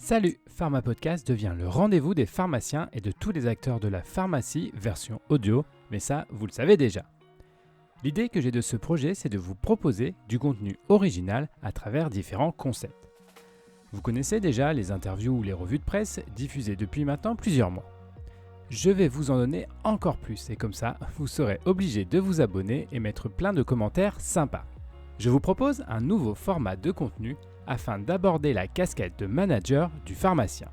Salut, Pharma Podcast devient le rendez-vous des pharmaciens et de tous les acteurs de la pharmacie version audio, mais ça, vous le savez déjà. L'idée que j'ai de ce projet, c'est de vous proposer du contenu original à travers différents concepts. Vous connaissez déjà les interviews ou les revues de presse diffusées depuis maintenant plusieurs mois. Je vais vous en donner encore plus et comme ça, vous serez obligé de vous abonner et mettre plein de commentaires sympas. Je vous propose un nouveau format de contenu afin d'aborder la casquette de manager du pharmacien.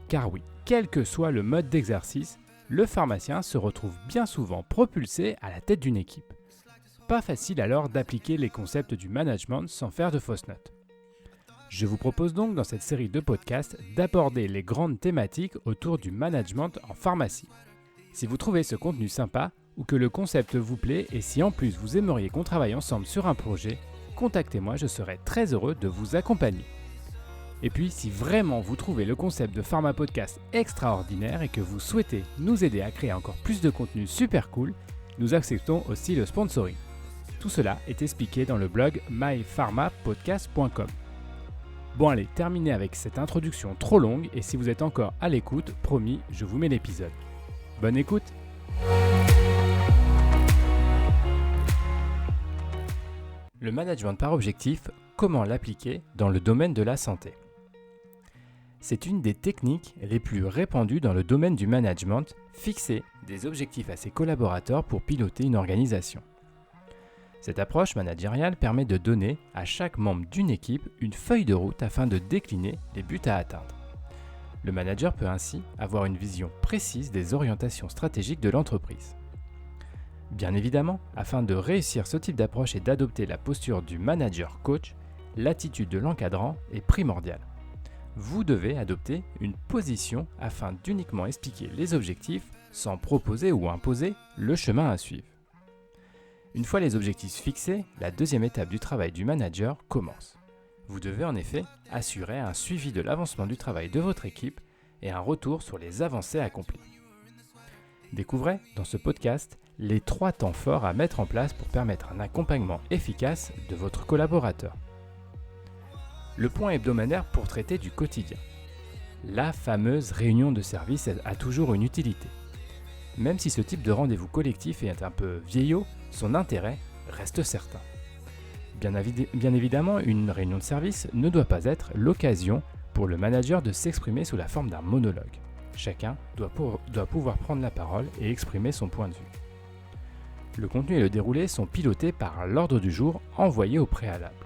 Car oui, quel que soit le mode d'exercice, le pharmacien se retrouve bien souvent propulsé à la tête d'une équipe. Pas facile alors d'appliquer les concepts du management sans faire de fausses notes. Je vous propose donc dans cette série de podcasts d'aborder les grandes thématiques autour du management en pharmacie. Si vous trouvez ce contenu sympa ou que le concept vous plaît et si en plus vous aimeriez qu'on travaille ensemble sur un projet, contactez-moi, je serai très heureux de vous accompagner. Et puis, si vraiment vous trouvez le concept de Pharma Podcast extraordinaire et que vous souhaitez nous aider à créer encore plus de contenu super cool, nous acceptons aussi le sponsoring. Tout cela est expliqué dans le blog mypharmapodcast.com. Bon allez, terminez avec cette introduction trop longue et si vous êtes encore à l'écoute, promis, je vous mets l'épisode. Bonne écoute! Le management par objectif, comment l'appliquer dans le domaine de la santé? C'est une des techniques les plus répandues dans le domaine du management, fixer des objectifs à ses collaborateurs pour piloter une organisation. Cette approche managériale permet de donner à chaque membre d'une équipe une feuille de route afin de décliner les buts à atteindre. Le manager peut ainsi avoir une vision précise des orientations stratégiques de l'entreprise. Bien évidemment, afin de réussir ce type d'approche et d'adopter la posture du manager coach, l'attitude de l'encadrant est primordiale. Vous devez adopter une position afin d'uniquement expliquer les objectifs sans proposer ou imposer le chemin à suivre. Une fois les objectifs fixés, la deuxième étape du travail du manager commence. Vous devez en effet assurer un suivi de l'avancement du travail de votre équipe et un retour sur les avancées accomplies. Découvrez dans ce podcast les 3 temps forts à mettre en place pour permettre un accompagnement efficace de votre collaborateur. Le point hebdomadaire pour traiter du quotidien. La fameuse réunion de service a toujours une utilité. Même si ce type de rendez-vous collectif est un peu vieillot, son intérêt reste certain. Bien évidemment, une réunion de service ne doit pas être l'occasion pour le manager de s'exprimer sous la forme d'un monologue. Chacun doit pouvoir prendre la parole et exprimer son point de vue. Le contenu et le déroulé sont pilotés par l'ordre du jour envoyé au préalable.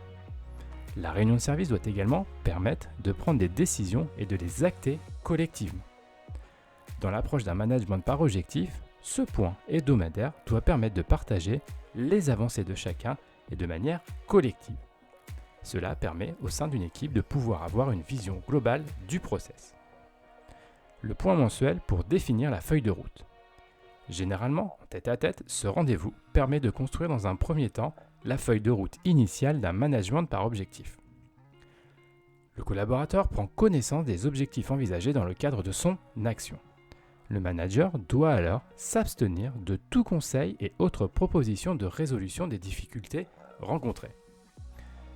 La réunion de service doit également permettre de prendre des décisions et de les acter collectivement. Dans l'approche d'un management par objectif, ce point hebdomadaire doit permettre de partager les avancées de chacun et de manière collective. Cela permet au sein d'une équipe de pouvoir avoir une vision globale du process. Le point mensuel pour définir la feuille de route. Généralement, en tête-à-tête, ce rendez-vous permet de construire dans un premier temps la feuille de route initiale d'un management par objectif. Le collaborateur prend connaissance des objectifs envisagés dans le cadre de son action. Le manager doit alors s'abstenir de tout conseil et autres propositions de résolution des difficultés rencontrées.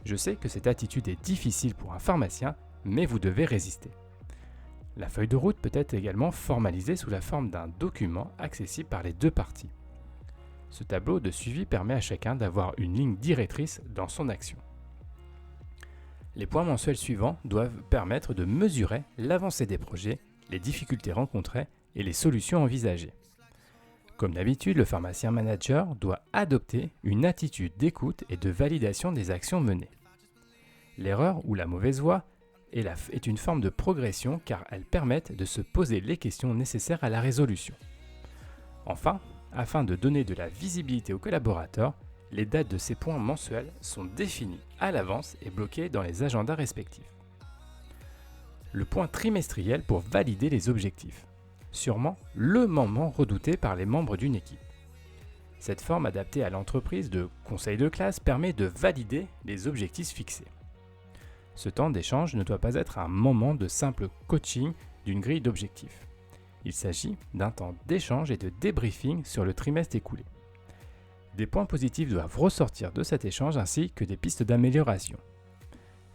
Je sais que cette attitude est difficile pour un pharmacien, mais vous devez résister. La feuille de route peut être également formalisée sous la forme d'un document accessible par les deux parties. Ce tableau de suivi permet à chacun d'avoir une ligne directrice dans son action. Les points mensuels suivants doivent permettre de mesurer l'avancée des projets, les difficultés rencontrées et les solutions envisagées. Comme d'habitude, le pharmacien manager doit adopter une attitude d'écoute et de validation des actions menées. L'erreur ou la mauvaise voie est une forme de progression car elles permettent de se poser les questions nécessaires à la résolution. Enfin, afin de donner de la visibilité aux collaborateurs, les dates de ces points mensuels sont définies à l'avance et bloquées dans les agendas respectifs. Le point trimestriel pour valider les objectifs. Sûrement le moment redouté par les membres d'une équipe. Cette forme adaptée à l'entreprise de conseil de classe permet de valider les objectifs fixés. Ce temps d'échange ne doit pas être un moment de simple coaching d'une grille d'objectifs. Il s'agit d'un temps d'échange et de débriefing sur le trimestre écoulé. Des points positifs doivent ressortir de cet échange ainsi que des pistes d'amélioration.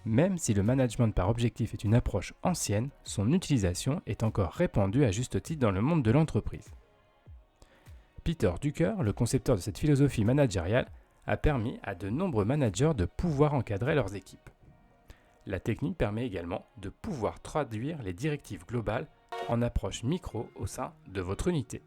Même si le management par objectif est une approche ancienne, son utilisation est encore répandue à juste titre dans le monde de l'entreprise. Peter Drucker, le concepteur de cette philosophie managériale, a permis à de nombreux managers de pouvoir encadrer leurs équipes. La technique permet également de pouvoir traduire les directives globales en approche micro au sein de votre unité.